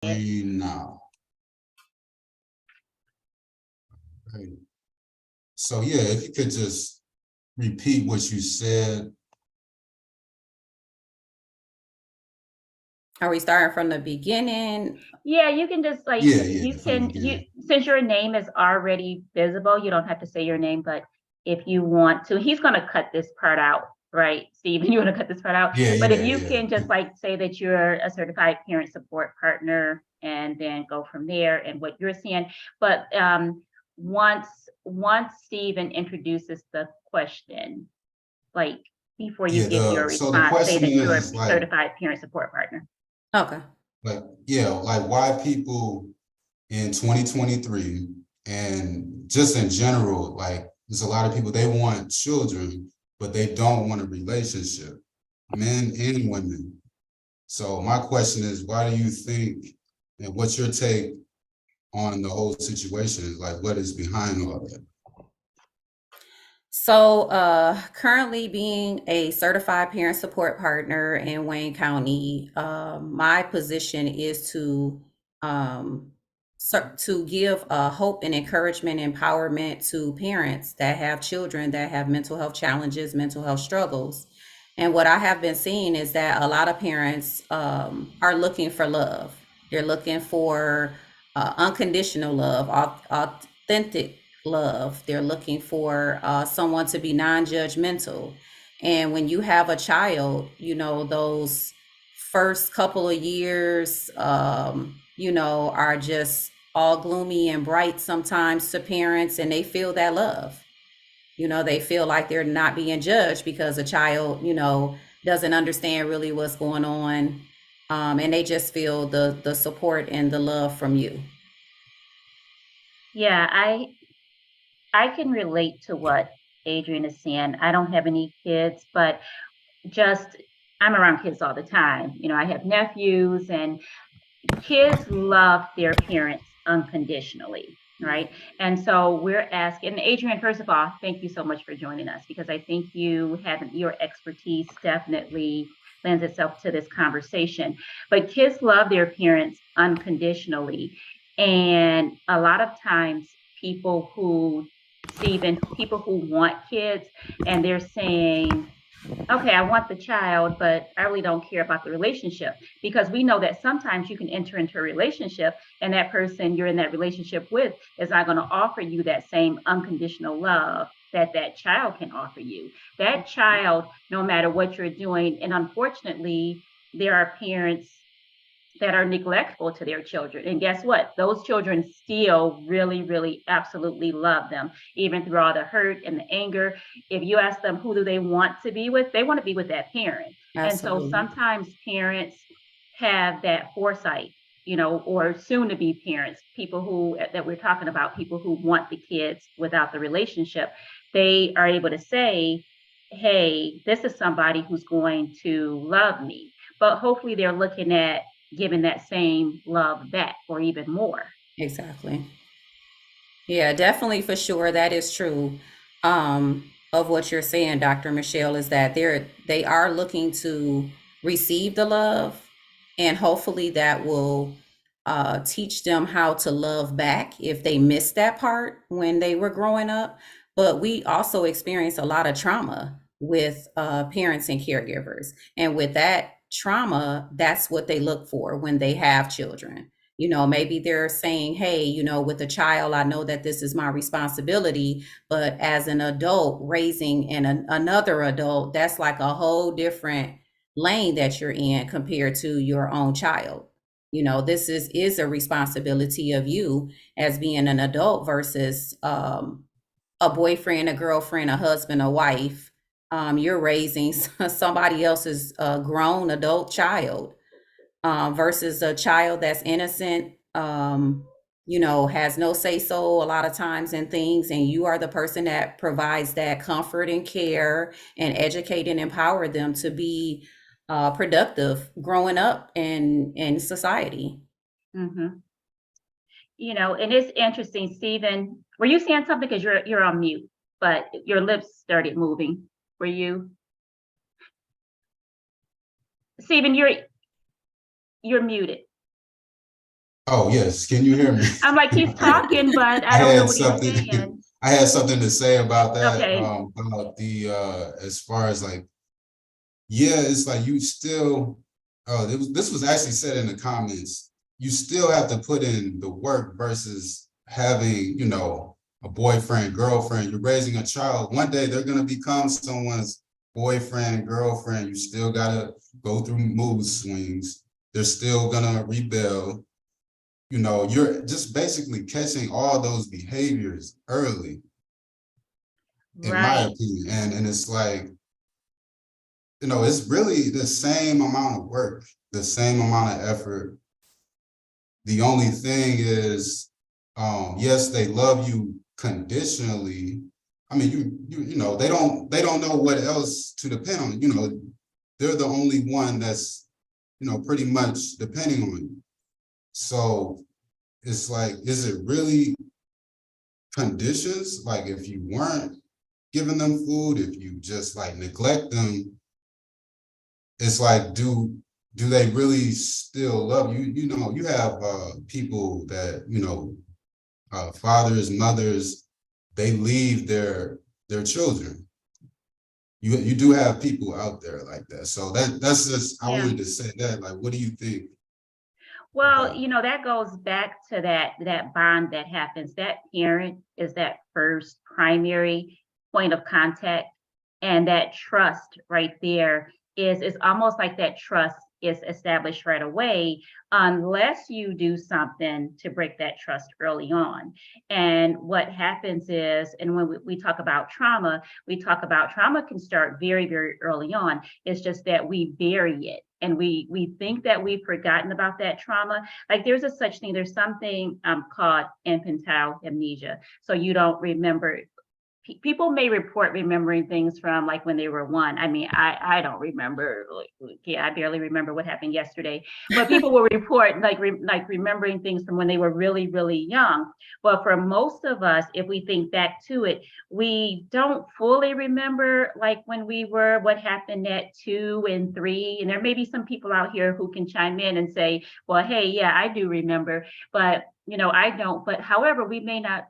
Read now. Right. So yeah, if you could just repeat what you said. Are we starting from the beginning? Yeah, you can just like, Yeah, you from the can, beginning. since your name is already visible, you don't have to say your name, but if you want to, he's gonna cut this part out, right? Steven, you wanna cut this part out? Yeah, But if yeah, you yeah. can just like say that you're a certified parent support partner and then go from there and what you're seeing. But once Steven introduces the question, like before you Yeah, give your so the response, say question that you're a is like, certified parent support partner. Okay. like why people in 2023 and just in general, like there's a lot of people, they want children, but they don't want a relationship, men and women. So my question is, why do you think, and what's your take on the whole situation? Is like, what is behind all that? So, currently being a certified parent support partner in Wayne County, my position is um, to give hope and encouragement, empowerment to parents that have children that have mental health challenges, mental health struggles. And what I have been seeing is that a lot of parents are looking for love. They're looking for unconditional love, authentic love. They're looking for someone to be non-judgmental. And when you have a child, those first couple of years, are just all gloomy and bright sometimes to parents, and they feel that love. They feel like they're not being judged because a child, doesn't understand really what's going on. And they just feel the support and the love from you. Yeah, I can relate to what Adrian is saying. I don't have any kids, but just I'm around kids all the time. I have nephews, and kids love their parents unconditionally, right? And so we're asking, Adrian, first of all, thank you so much for joining us, because I think your expertise definitely lends itself to this conversation. But kids love their parents unconditionally. And a lot of times people who want kids, and they're saying, okay, I want the child, but I really don't care about the relationship, because we know that sometimes you can enter into a relationship and that person you're in that relationship with is not going to offer you that same unconditional love that child can offer you. That child, no matter what you're doing, and unfortunately, there are parents that are neglectful to their children. And guess what? Those children still really, really, absolutely love them, even through all the hurt and the anger. If you ask them who do they want to be with, they want to be with that parent. And so Absolutely. sometimes parents have that foresight, or soon to be parents, people who that we're talking about, people who want the kids without the relationship, they are able to say, hey, this is somebody who's going to love me. But hopefully they're looking at giving that same love back or even more. Exactly. Yeah, definitely for sure. That is true. Of what you're saying, Dr. Michelle, is that they are looking to receive the love, and hopefully that will teach them how to love back if they missed that part when they were growing up. But we also experience a lot of trauma with parents and caregivers. And with that trauma, that's what they look for when they have children. Maybe they're saying, hey, with a child, I know that this is my responsibility, but as an adult raising another adult, that's like a whole different lane that you're in compared to your own child. This is a responsibility of you as being an adult versus a boyfriend, a girlfriend, a husband, a wife. You're raising somebody else's grown adult child, versus a child that's innocent, has no say so a lot of times in things, and you are the person that provides that comfort and care and educate and empower them to be productive growing up in society. Mm-hmm. And it's interesting, Stephen. Were you saying something? Because you're on mute, but your lips started moving. Were you, Stephen? You're muted. Oh, yes. Can you hear me? I'm like, he's talking, but I I don't know had what he's something, saying. I had something to say about that, Okay. about the, as far as like, yeah, it's like you still, this was actually said in the comments. You still have to put in the work versus having, a boyfriend, girlfriend. You're raising a child. One day they're gonna become someone's boyfriend, girlfriend. You still gotta go through mood swings. They're still gonna rebel. You're just basically catching all those behaviors early, in my Right. opinion. And it's like, it's really the same amount of work, the same amount of effort. The only thing is, yes, they love you conditionally. I mean, they don't know what else to depend on. They're the only one that's, pretty much depending on you. So it's like, is it really conditions? Like if you weren't giving them food, if you just like neglect them, it's like, do they really still love you? You have people that, fathers, mothers, they leave their children. You do have people out there like that. So that's just, I Yeah. wanted to say that. Like, what do you think Well, about? that goes back to that bond that happens. That parent is that first primary point of contact, and that trust right there is almost like that trust is established right away, unless you do something to break that trust early on. And what happens is, and when we talk about trauma, we talk about trauma can start very, very early on. It's just that we bury it and we think that we've forgotten about that trauma. Like there's a such thing, there's something called infantile amnesia. So you don't remember. People may report remembering things from like when they were one. I mean, I don't remember. Yeah, I barely remember what happened yesterday. But people will report like remembering things from when they were really, really young. But for most of us, if we think back to it, we don't fully remember like when we were what happened at 2 and 3. And there may be some people out here who can chime in and say, well, hey, yeah, I do remember, but I don't. But however, we may not,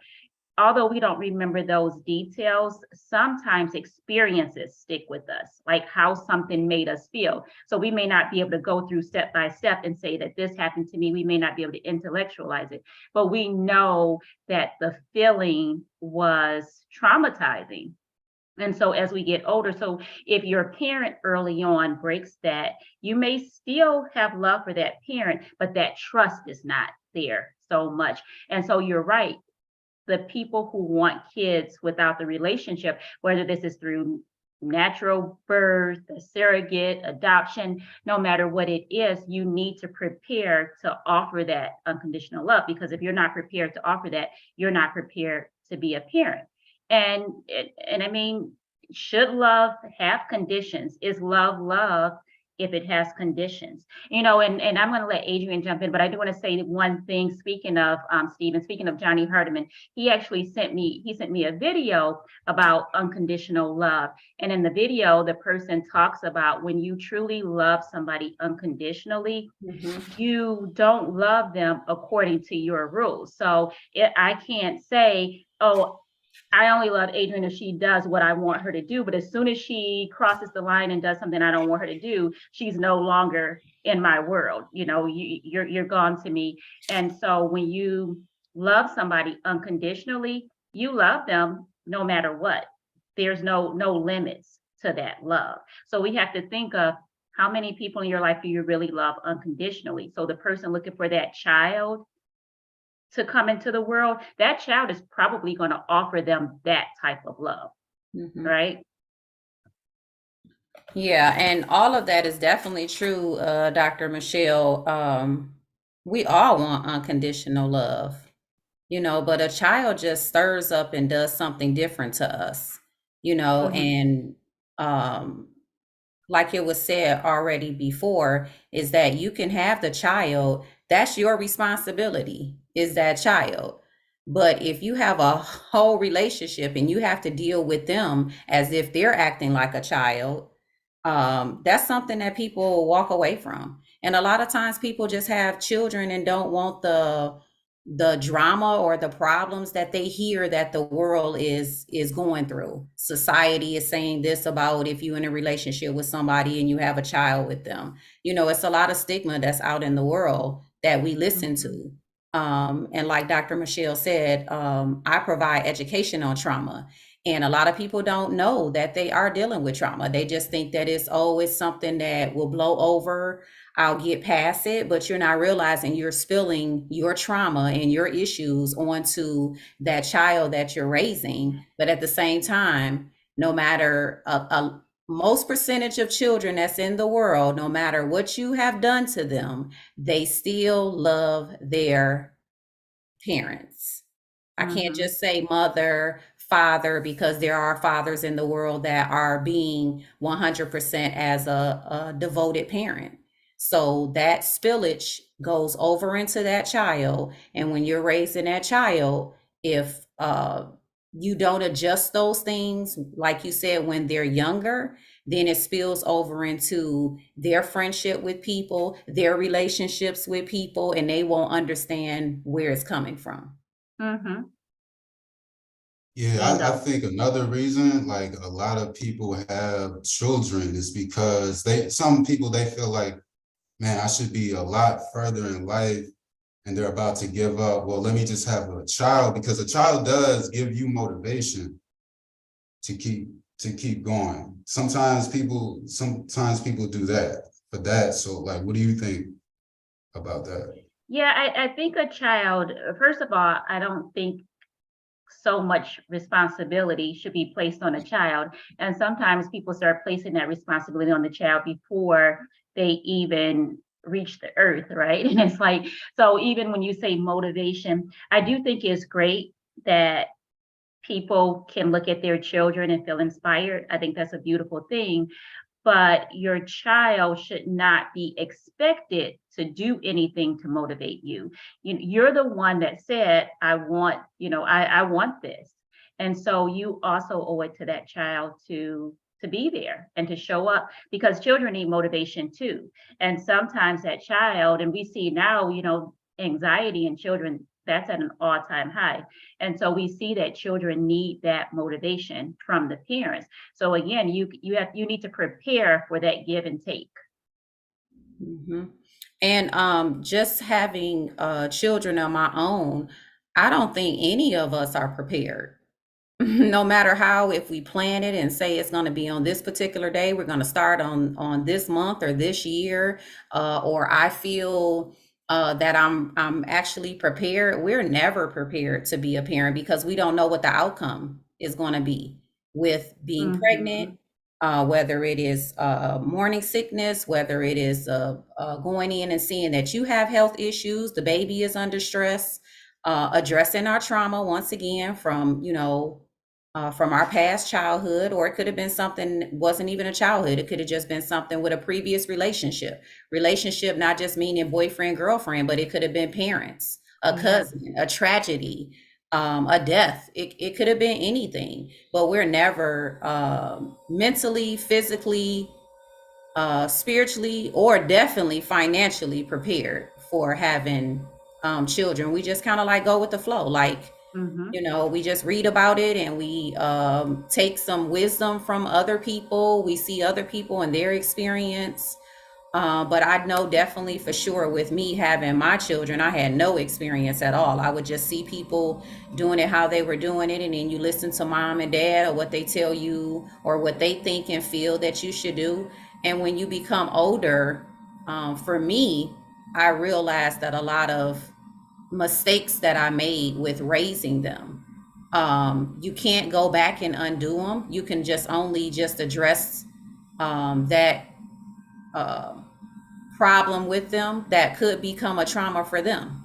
although we don't remember those details, sometimes experiences stick with us, like how something made us feel. So we may not be able to go through step by step and say that this happened to me. We may not be able to intellectualize it, but we know that the feeling was traumatizing. And so as we get older, so if your parent early on breaks that, you may still have love for that parent, but that trust is not there so much. And so you're right, the people who want kids without the relationship, whether this is through natural birth, a surrogate, adoption, no matter what it is, you need to prepare to offer that unconditional love. Because if you're not prepared to offer that, you're not prepared to be a parent. And I mean, should love have conditions? Is love love if it has conditions? And I'm going to let Adrian jump in, but I do want to say one thing. Speaking of Stephen, speaking of Johnny Hardiman, he actually sent me a video about unconditional love. And in the video, the person talks about when you truly love somebody unconditionally, you don't love them according to your rules. So I can't say, oh, I only love Adrian if she does what I want her to do. But as soon as she crosses the line and does something I don't want her to do, she's no longer in my world. You're gone to me. And so when you love somebody unconditionally, you love them no matter what. There's no limits to that love. So we have to think of how many people in your life do you really love unconditionally. So the person looking for that child to come into the world, that child is probably going to offer them that type of love, right? Yeah, and all of that is definitely true, Dr. Michelle. We all want unconditional love, but a child just stirs up and does something different to us, Mhm. and um, like it was said already before, is that you can have the child, that's your responsibility, is that child. But if you have a whole relationship and you have to deal with them as if they're acting like a child, that's something that people walk away from. And a lot of times people just have children and don't want the drama or the problems that they hear that the world is going through. Society is saying this about if you're in a relationship with somebody and you have a child with them. It's a lot of stigma that's out in the world that we listen to. And like Dr. Michelle said, I provide education on trauma. And a lot of people don't know that they are dealing with trauma. They just think that it's something that will blow over. I'll get past it, but you're not realizing you're spilling your trauma and your issues onto that child that you're raising. But at the same time, no matter most percentage of children that's in the world, no matter what you have done to them, they still love their parents. I can't just say mother, father, because there are fathers in the world that are being 100% as a devoted parent. So that spillage goes over into that child. And when you're raising that child, if you don't adjust those things, like you said, when they're younger, then it spills over into their friendship with people, their relationships with people, and they won't understand where it's coming from. Mm-hmm. Yeah, I Bingo. think another reason, like a lot of people have children, is because some people they feel like, man, I should be a lot further in life and they're about to give up. Well, let me just have a child, because a child does give you motivation to keep going. Sometimes people do that for that. So like, what do you think about that? Yeah, I think a child, first of all, I don't think so much responsibility should be placed on a child. And sometimes people start placing that responsibility on the child before they even reach the earth, right? And it's like, so even when you say motivation, I do think it's great that people can look at their children and feel inspired. I think that's a beautiful thing. But your child should not be expected to do anything to motivate you. You're the one that said, I want, I want this. And so you also owe it to that child to be there and to show up, because children need motivation too. And sometimes that child, and we see now, anxiety in children, that's at an all-time high. And so we see that children need that motivation from the parents. So again, you need to prepare for that give and take. Mm-hmm. And just having children of my own, I don't think any of us are prepared. No matter how, if we plan it and say it's going to be on this particular day, we're going to start on this month or this year, or I feel that I'm actually prepared. We're never prepared to be a parent because we don't know what the outcome is going to be with being pregnant, whether it is morning sickness, whether it is going in and seeing that you have health issues, the baby is under stress, addressing our trauma once again from our past childhood, or it could have been something, wasn't even a childhood. It could have just been something with a previous relationship, not just meaning boyfriend, girlfriend, but it could have been parents, a cousin, a tragedy, a death. It could have been anything, but we're never mentally, physically, spiritually, or definitely financially prepared for having children. We just kind of like go with the flow. Like, we just read about it and we take some wisdom from other people. We see other people and their experience. But I know definitely for sure with me having my children, I had no experience at all. I would just see people doing it how they were doing it. And then you listen to mom and dad or what they tell you or what they think and feel that you should do. And when you become older, for me, I realized that a lot of mistakes that I made with raising them, you can't go back and undo them. You can only address that problem with them that could become a trauma for them.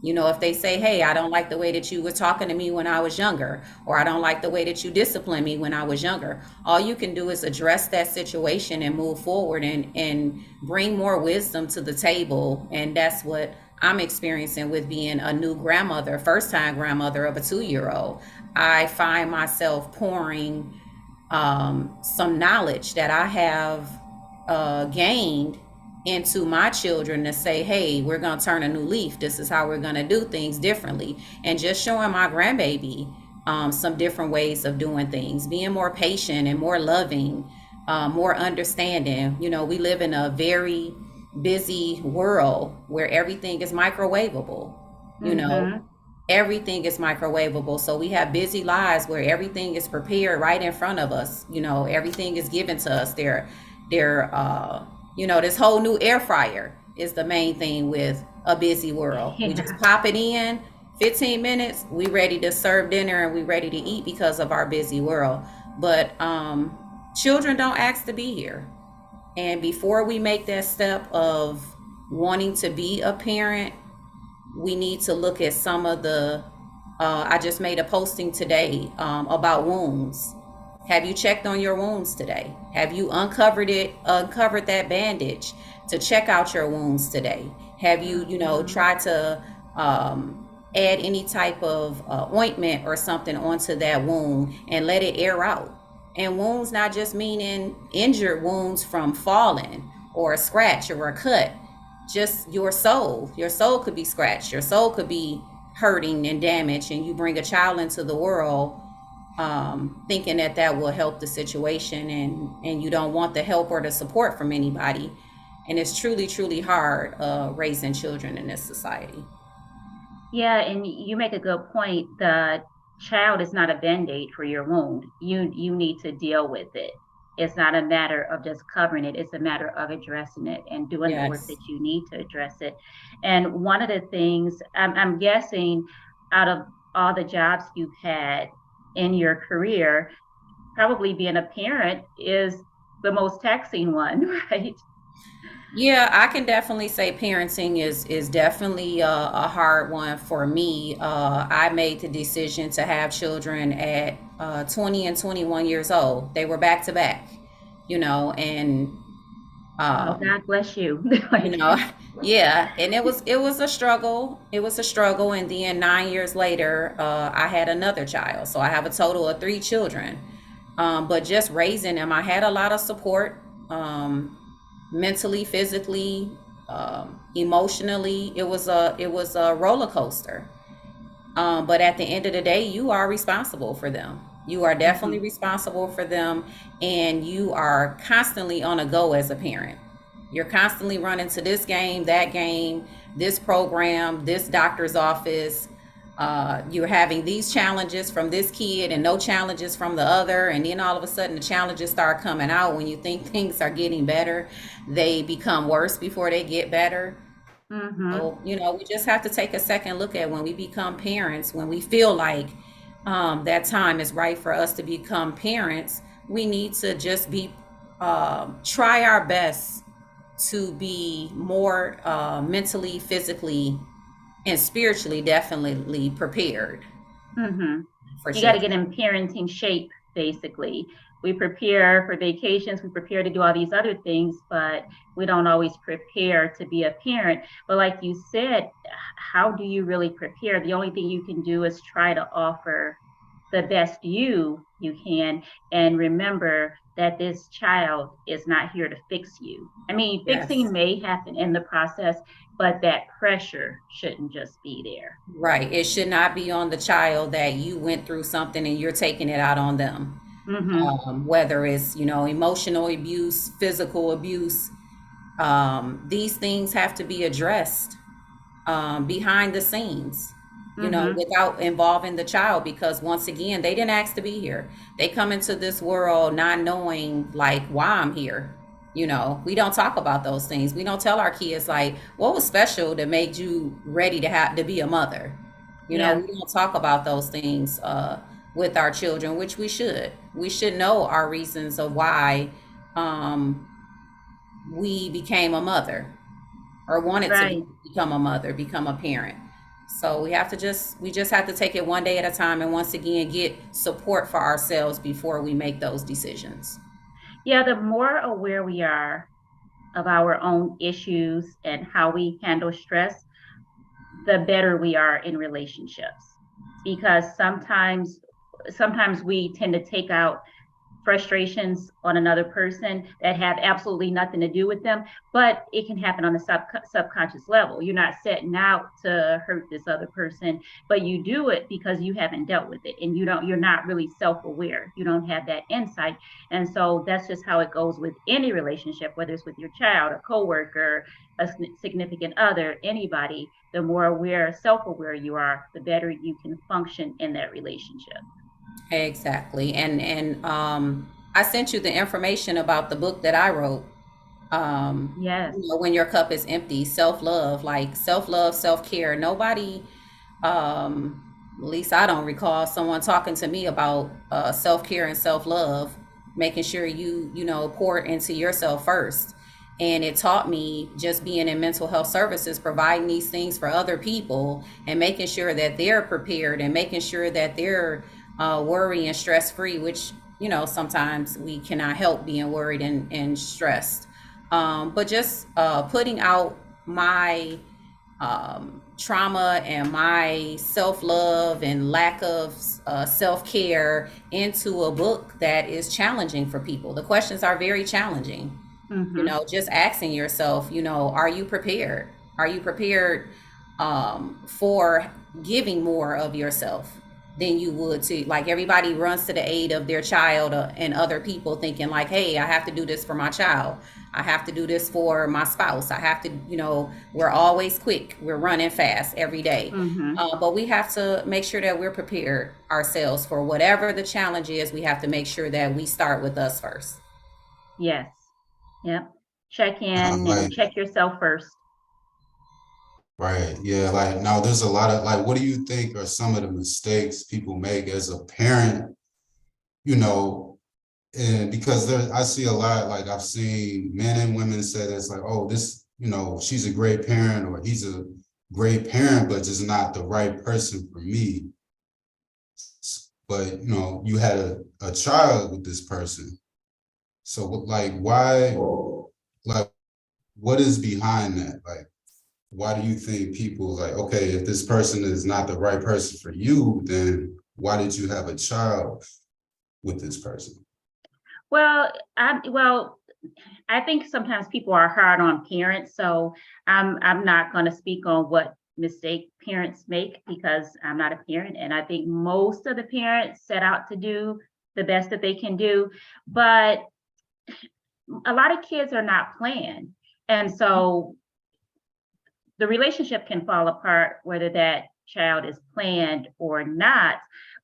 If they say, hey, I don't like the way that you were talking to me when I was younger, or I don't like the way that you disciplined me when I was younger, all you can do is address that situation and move forward and bring more wisdom to the table. And that's what I'm experiencing with being a new grandmother, first time grandmother of a 2-year-old. I find myself pouring some knowledge that I have gained into my children to say, hey, we're going to turn a new leaf. This is how we're going to do things differently. And just showing my grandbaby some different ways of doing things, being more patient and more loving, more understanding. You know, we live in a very busy world where everything is microwavable. You know, Mm-hmm. everything is microwavable. So we have busy lives where everything is prepared right in front of us. You know, everything is given to us. You know, this whole new air fryer is the main thing with a busy world. We just Yeah. pop it in, 15 minutes, we ready to serve dinner and we ready to eat because of our busy world. But children don't ask to be here. And before we make that step of wanting to be a parent, we need to look at some of the I just made a posting today about wounds. Have you checked on your wounds today? Have you uncovered that bandage to check out your wounds today? Have you, you know, Mhm. tried to add any type of ointment or something onto that wound and let it air out? And wounds not just meaning injured wounds from falling or a scratch or a cut, just your soul. Your soul could be scratched. Your soul could be hurting and damaged, and you bring a child into the world thinking that that will help the situation, and you don't want the help or the support from anybody. And it's truly, truly hard raising children in this society. Yeah, and you make a good point. The child is not a band-aid for your wound. You need to deal with it. It's not a matter of just covering it. It's a matter of addressing it and doing the work Yes. that you need to address it. And one of the things I'm guessing, out of all the jobs you've had in your career, probably being a parent is the most taxing one, right? Yeah, I can definitely say parenting is definitely a hard one for me. I made the decision to have children at 20 and 21 years old. They were back to back, you know, and Oh, um, God bless you. you Like, know, yeah, and it was a struggle. It was a struggle, and then 9 years later, I had another child. So I have a total of three children. But just raising them, I had a lot of support. Mentally, physically, emotionally. It was a roller coaster. But at the end of the day, you are responsible for them. You are definitely mhm. responsible for them, and you are constantly on a go as a parent. You're constantly running to this game, this program, this doctor's office. You're having these challenges from this kid and no challenges from the other. And then all of a sudden, the challenges start coming out when you think things are getting better. They become worse before they get better. Mhm. So, you know, we just have to take a second look at when we become parents, when we feel like that time is right for us to become parents, we need to just try our best to be more mentally, physically, and spiritually definitely prepared Mhm. for You got to get children. in parenting shape, basically. We prepare for vacations, we prepare to do all these other things, but we don't always prepare to be a parent. But like you said, how do you really prepare? The only thing you can do is try to offer the best you can, and remember that this child is not here to fix you. I mean, fixing Yes. may happen in the process, but that pressure shouldn't just be there. Right. It should not be on the child that you went through something and you're taking it out on them. Mm-hmm. Whether it's, you know, emotional abuse, physical abuse, these things have to be addressed behind the scenes, you know, Mm-hmm. without involving the child, because once again, they didn't ask to be here. They come into this world not knowing like why I'm here. You know, we don't talk about those things. We don't tell our kids like what was special that made you ready to have to be a mother. You know, Yeah. we don't talk about those things with our children, which we should. We should know our reasons of why um, we became a mother or wanted to Right. become a mother, become a parent. So we just have to take it one day at a time, and once again get support for ourselves before we make those decisions. Yeah, the more aware we are of our own issues and how we handle stress, the better we are in relationships. Because sometimes we tend to take out frustrations on another person that have absolutely nothing to do with them, but it can happen on a subconscious level. You're not setting out to hurt this other person, but you do it because you haven't dealt with it, and you're not really self-aware. You don't have that insight. And so that's just how it goes with any relationship, whether it's with your child, a coworker, a significant other, anybody. The more aware, self-aware you are, the better you can function in that relationship. Exactly. And I sent you the information about the book that I wrote. Yes. When your cup is empty, self-love, like self-love, self-care. Nobody, at least I don't recall someone talking to me about self-care and self-love, making sure you pour into yourself first. And it taught me, just being in mental health services, providing these things for other people and making sure that they're prepared and making sure that they're worry and stress free, which, sometimes we cannot help being worried and stressed. But just putting out my trauma and my self love and lack of self care into a book that is challenging for people. The questions are very challenging. Mm-hmm. Just asking yourself, are you prepared? Are you prepared for giving more of yourself than you would to, like, everybody runs to the aid of their child and other people, thinking like, hey, I have to do this for my child. I have to do this for my spouse. I have to, we're always quick. We're running fast every day. Mm-hmm. But we have to make sure that we're prepared ourselves for whatever the challenge is. We have to make sure that we start with us first. Yes. Yep. Check in and Like, check yourself first. right, yeah, like now there's a lot of like, what do you think are some of the mistakes people make as a parent, you know, and because I see a lot, like I've seen men and women say that's like, oh, this, she's a great parent or he's a great parent, but just not the right person for me. But, you had a child with this person. So like, why, like, what is behind that? Like, why do you think people like, okay, if this person is not the right person for you, then why did you have a child with this person? Well, I think sometimes people are hard on parents, so I'm not going to speak on what mistake parents make because I'm not a parent, and I think most of the parents set out to do the best that they can do, but a lot of kids are not planned, and so the relationship can fall apart whether that child is planned or not.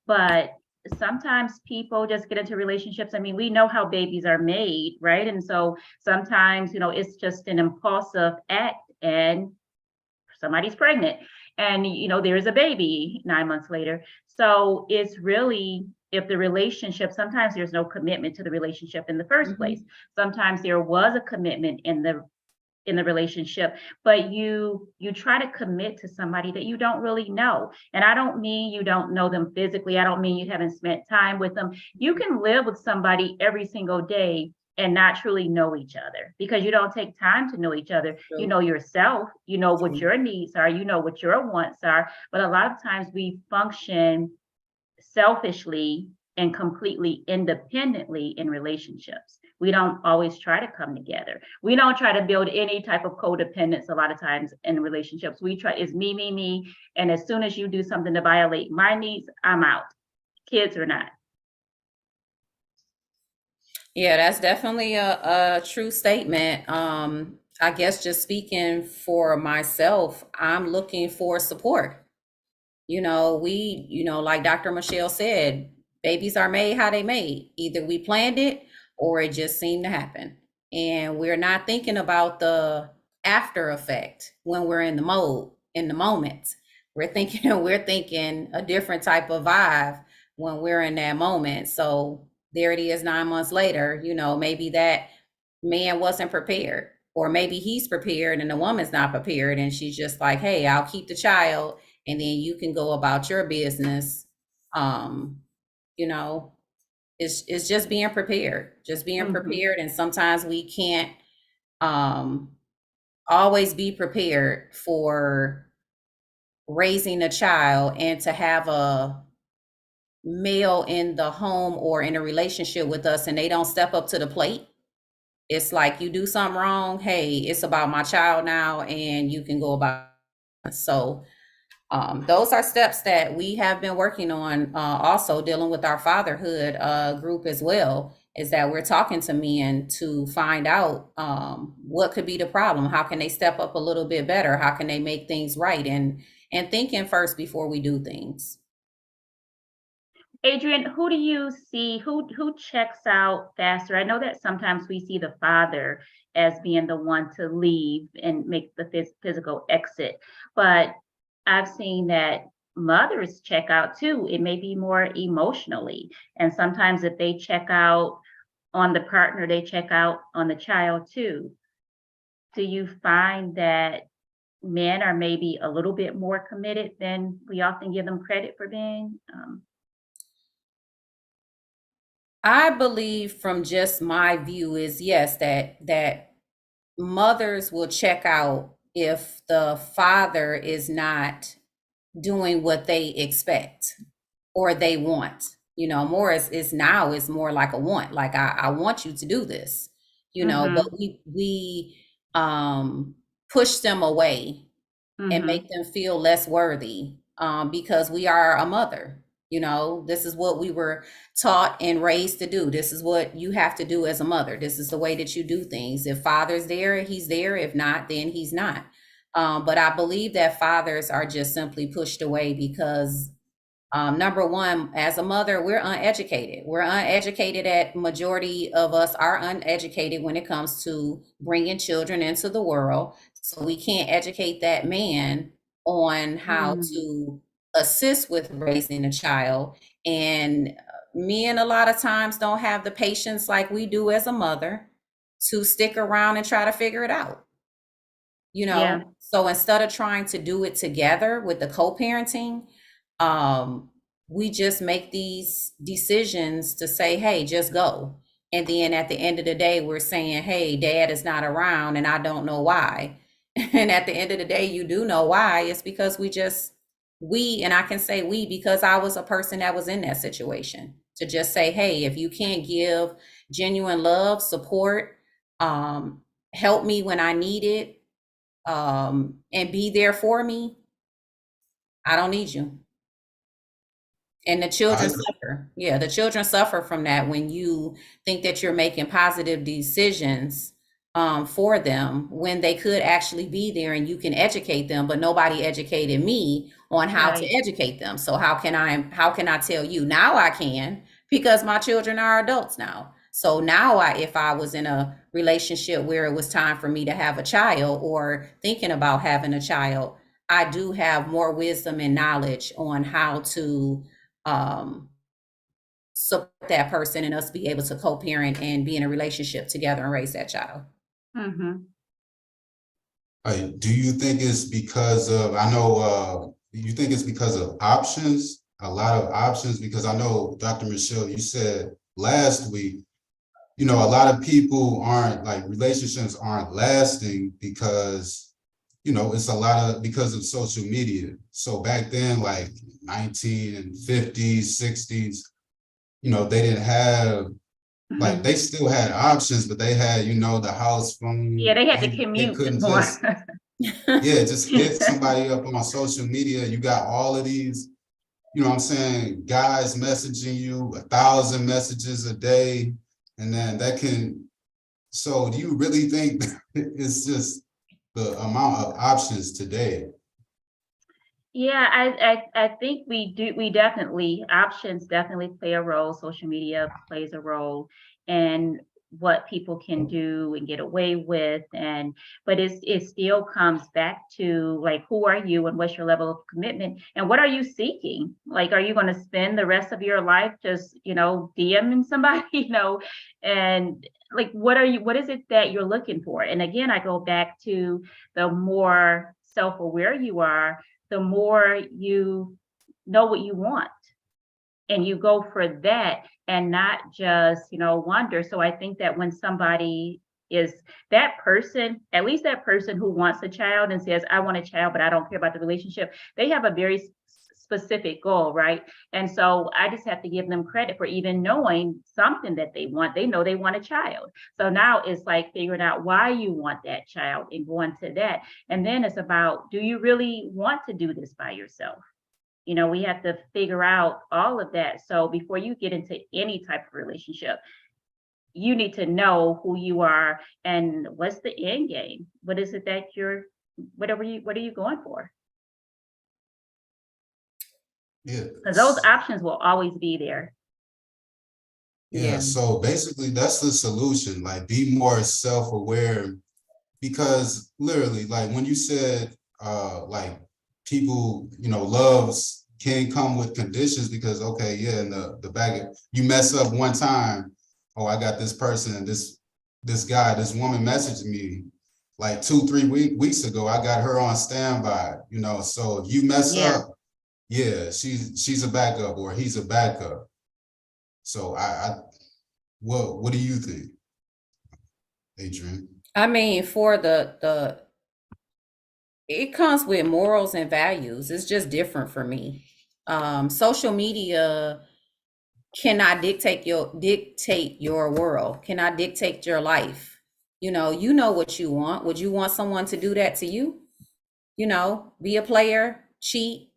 But sometimes people just get into relationships. I mean, we know how babies are made, right? And so sometimes, it's just an impulsive act and somebody's pregnant and, there's a baby 9 months later. So it's really, if the relationship, sometimes there's no commitment to the relationship in the first place. Sometimes there was a commitment in the relationship, but you try to commit to somebody that you don't really know. And I don't mean you don't know them physically. I don't mean you haven't spent time with them. You can live with somebody every single day and not truly know each other because you don't take time to know each other. You know yourself, you know what your needs are, you know what your wants are. But a lot of times we function selfishly and completely independently in relationships. We don't always try to come together. We don't try to build any type of codependence a lot of times in relationships. We try, it's me, me, me. And as soon as you do something to violate my needs, I'm out, kids or not. Yeah, that's definitely a true statement. I guess just speaking for myself, I'm looking for support. Like Dr. Michelle said, babies are made how they made. Either we planned it or it just seemed to happen. And we're not thinking about the after effect when we're in the moment. We're thinking we're thinking a different type of vibe when we're in that moment. So there it is 9 months later, maybe that man wasn't prepared. Or maybe he's prepared and the woman's not prepared and she's just like, hey, I'll keep the child and then you can go about your business. um you know it's just being prepared, Mhm. and sometimes we can't um always be prepared for raising a child and to have male in the home or in a relationship with us and they don't step up to the plate, it's like you do something wrong, hey, it's about my child now, and you can go about it. So those are steps that we have been working on, also dealing with our fatherhood group as well, is that we're talking to men to find out what could be the problem. How can they step up a little bit better? How can they make things right? And thinking first before we do things. Adrian, who do you see, who checks out faster? I know that sometimes we see the father as being the one to leave and make the physical exit, but I've seen that mothers check out too. It may be more emotionally, and sometimes if they check out on the partner, they check out on the child too. Do you find that men are maybe a little bit more committed than we often give them credit for being? I believe from just my view is yes, that mothers will check out if the father is not doing what they expect or they want. You know, more is now is more like a want. Like I want you to do this, you know, but Mm-hmm. we push them away and Mm-hmm. make them feel less worthy, because we are a mother. You know, this is what we were taught and raised to do. This is what you have to do as a mother. This is the way that you do things. If father's there, he's there. If not, then he's not. But I believe that fathers are just simply pushed away because number one, as a mother, we're uneducated. We're uneducated at majority of us are uneducated when it comes to bringing children into the world. So we can't educate that man on how Mm-hmm. to assist with raising a child. And men a lot of times don't have the patience like we do as a mother to stick around and try to figure it out, you Yeah. know? So instead of trying to do it together with the co-parenting, um, we just make these decisions to say, hey, just go. And then at the end of the day, we're saying, hey, dad is not around and I don't know why. And at the end of the day, you do know why. It's because and I can say we because I was a person that was in that situation to just say, hey, if you can't give genuine love, support, um, help me when I need it, and be there for me, I don't need you. And the I children suffer. Yeah, the children suffer from that when you think that you're making positive decisions for them when they could actually be there and you can educate them, but nobody educated me on how to Right. educate them. So how can I tell you? Now I can because my children are adults now. So now if I was in a relationship where it was time for me to have a child or thinking about having a child, I do have more wisdom and knowledge on how to um, support that person and us be able to co-parent and be in a relationship together and raise that child. Mm-hmm. Do you think it's because of, I know, do you think it's because of options, a lot of options? Because I know, Dr. Michelle, you said last week, you know, a lot of people aren't like relationships aren't lasting because, you know, it's a lot of because of social media. So back then, like 1950s, 60s, you know, they didn't have like Mm-hmm. they still had options, but they had, you know, the house Yeah, phone. they had to They commute couldn't more. just, yeah, just hit somebody up on social media. You got all of these, you know what I'm saying, guys messaging you 1,000 messages a day. And then that can, so do you really think it's just the amount of options today? Yeah, I think we definitely options definitely play a role. Social media plays a role in what people can do and get away with, and but it still comes back to like who are you and what's your level of commitment and what are you seeking? Like, are you going to spend the rest of your life just, DMing somebody, and like what is it that you're looking for? And again, I go back to the more self-aware you are, the more you know what you want and you go for that and not just wonder. So I think that when somebody is that person, at least that person who wants a child and says I want a child but I don't care about the relationship, they have a very specific goal, right? And so I just have to give them credit for even knowing something that they want. They know they want a child. So now it's like figuring out why you want that child and going to that. And then it's about, do you really want to do this by yourself? You know, we have to figure out all of that. So before you get into any type of relationship, you need to know who you are and what's the end game. What is it that what are you going for? Yeah. Because those options will always be there. Yeah, Yeah. so basically that's the solution. Like, be more self-aware, because literally, like when you said like people, loves can come with conditions, because okay, yeah, in the back, you mess up one time, oh, I got this person, and this woman messaged me like 2-3 weeks ago. I got her on standby, so if you mess Yeah. up, yeah, she's a backup, or he's a backup. So what do you think, Adrian? I mean, for the it comes with morals and values. It's just different for me. Social media cannot dictate your world, cannot dictate your life. You know what you want. Would you want someone to do that to you? Be a player, cheat,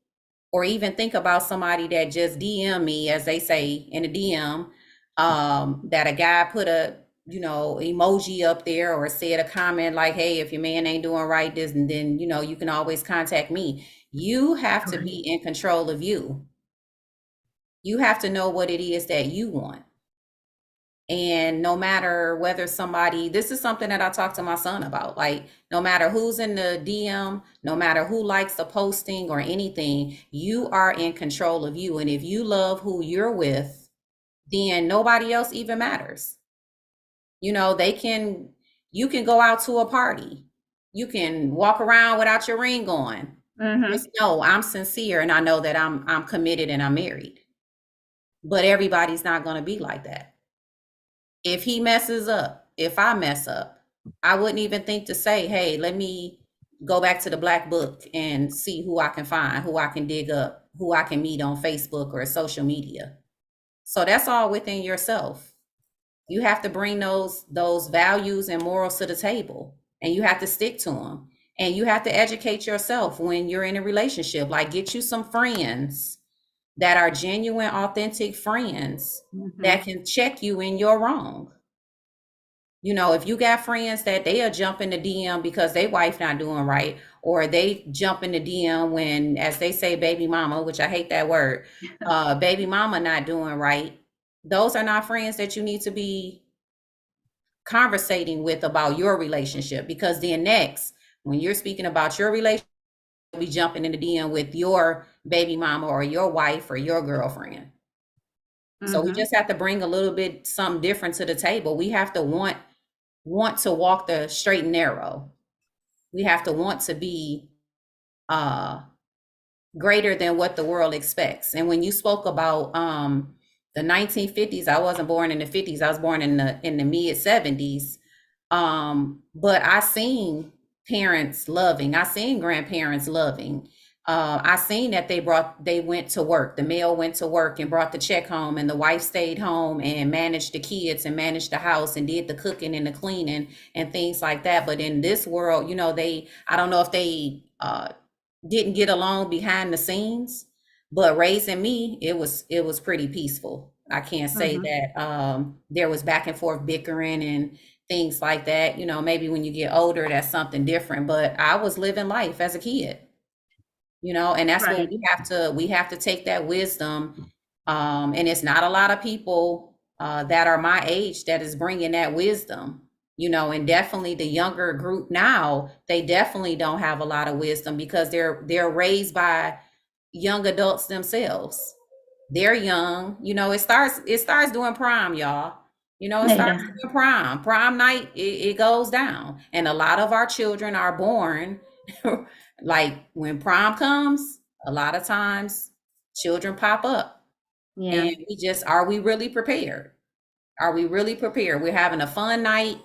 or even think about somebody that just DM me, as they say in a DM, that a guy put a emoji up there or said a comment like, hey, if your man ain't doing right, this, and then you can always contact me. You have to be in control of you. You have to know what it is that you want. And no matter whether this is something that I talk to my son about, like, no matter who's in the DM, no matter who likes the posting or anything, you are in control of you. And if you love who you're with, then nobody else even matters. You can go out to a party. You can walk around without your ring on. Just know I'm sincere, and I know that I'm committed and I'm married. But everybody's not going to be like that. If he messes up, if I mess up, I wouldn't even think to say, hey, let me go back to the black book and see who I can find, who I can dig up, who I can meet on Facebook or social media. So that's all within yourself. You have to bring those values and morals to the table, and you have to stick to them. And you have to educate yourself when you're in a relationship. Like, get you some friends that are genuine, authentic friends that can check you when you're wrong. If you got friends that they'll jump in the DM because their wife not doing right, or they jump in the DM when, as they say, baby mama, which I hate that word, baby mama not doing right. Those are not friends that you need to be conversating with about your relationship, because then next, when you're speaking about your relationship, you'll be jumping in the DM with your baby mama or your wife or your girlfriend. So we just have to bring a little bit something different to the table. We have to want to walk the straight and narrow. We have to want to be greater than what the world expects. And when you spoke about the 1950s, I wasn't born in the 50s. I was born in the mid 70s. But I seen parents loving. I seen grandparents loving. I seen that they went to work. The male went to work and brought the check home, and the wife stayed home and managed the kids and managed the house and did the cooking and the cleaning and things like that. But in this world, I don't know if they didn't get along behind the scenes, but raising me, it was pretty peaceful. I can't say that there was back and forth bickering and things like that. Maybe when you get older, that's something different. But I was living life as a kid. And that's what we have to take that wisdom. And it's not a lot of people that are my age that is bringing that wisdom, and definitely the younger group now, they definitely don't have a lot of wisdom, because they're raised by young adults themselves. They're young, it starts doing prime, y'all. It starts doing prime night, it goes down. And a lot of our children are born like when prom comes, a lot of times children pop up. Yeah. And are we really prepared? Are we really prepared? We're having a fun night,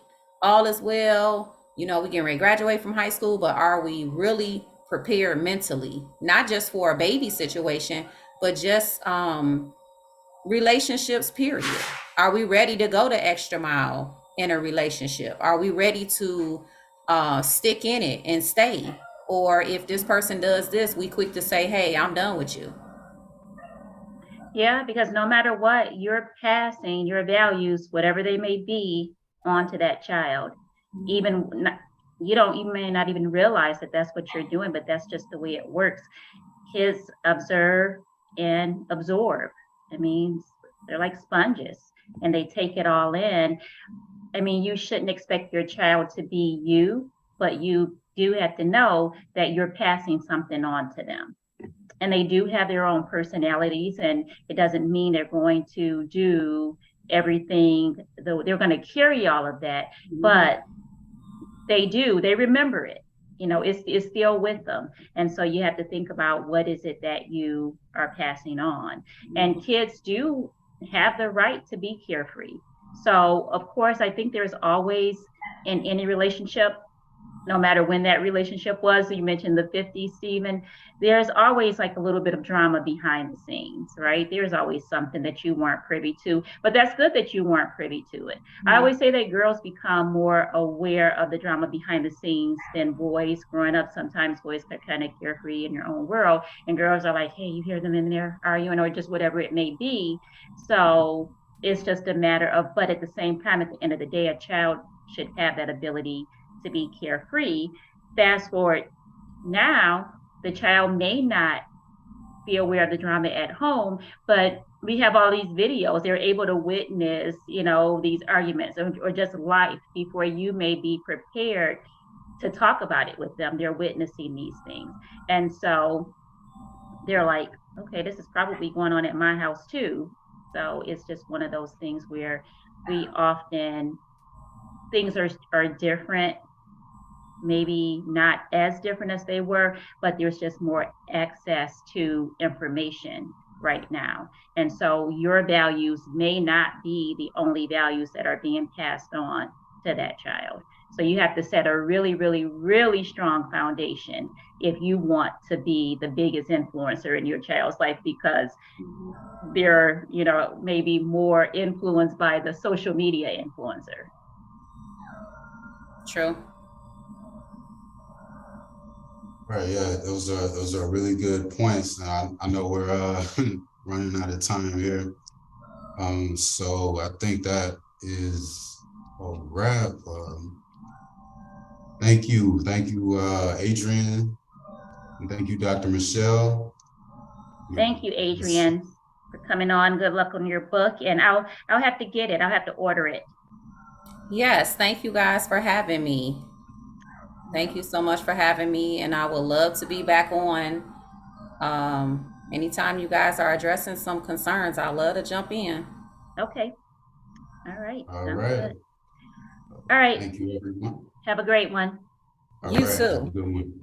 all is well. We getting ready to graduate from high school, but are we really prepared mentally, not just for a baby situation, but just relationships, period. Are we ready to go the extra mile in a relationship? Are we ready to stick in it and stay? Or if this person does this, we quick to say, hey, I'm done with you. Yeah, because no matter what, you're passing your values, whatever they may be, onto that child. Even not, you may not even realize that that's what you're doing, but that's just the way it works. Kids observe and absorb. I mean, they're like sponges and they take it all in. I mean, you shouldn't expect your child to be you, but you do have to know that you're passing something on to them. And they do have their own personalities, and it doesn't mean they're going to do everything, though they're going to carry all of that, but they remember it. It's still with them. And so you have to think about what is it that you are passing on. And kids do have the right to be carefree. So of course, I think there's always, in any relationship, no matter when that relationship was, you mentioned the 50s, Stephen, there's always like a little bit of drama behind the scenes, right? There's always something that you weren't privy to, but that's good that you weren't privy to it. I always say that girls become more aware of the drama behind the scenes than boys. Growing up, sometimes boys are kind of carefree in your own world, and girls are like, hey, you hear them in there arguing, or just whatever it may be. So it's just a matter of, but at the same time, at the end of the day, a child should have that ability to be carefree. Fast forward now, the child may not be aware of the drama at home, but we have all these videos. They're able to witness, these arguments or just life before you may be prepared to talk about it with them. They're witnessing these things. And so they're like, okay, this is probably going on at my house too. So it's just one of those things where we often, things are different, maybe not as different as they were, but there's just more access to information right now. And so your values may not be the only values that are being passed on to that child. So you have to set a really, really, really strong foundation if you want to be the biggest influencer in your child's life, because they're, maybe more influenced by the social media influencer. True. Right, yeah, those are really good points. I know we're running out of time here. So I think that is a wrap. Thank you, Adrian, and thank you, Dr. Michelle. Thank you, Adrian, for coming on. Good luck on your book, and I'll have to get it. I'll have to order it. Yes, thank you guys for having me. Thank you so much for having me, and I would love to be back on. Anytime you guys are addressing some concerns, I love to jump in. Okay. All right. All right. All right. Thank you, everyone. Have a great one. You too. Have a good one.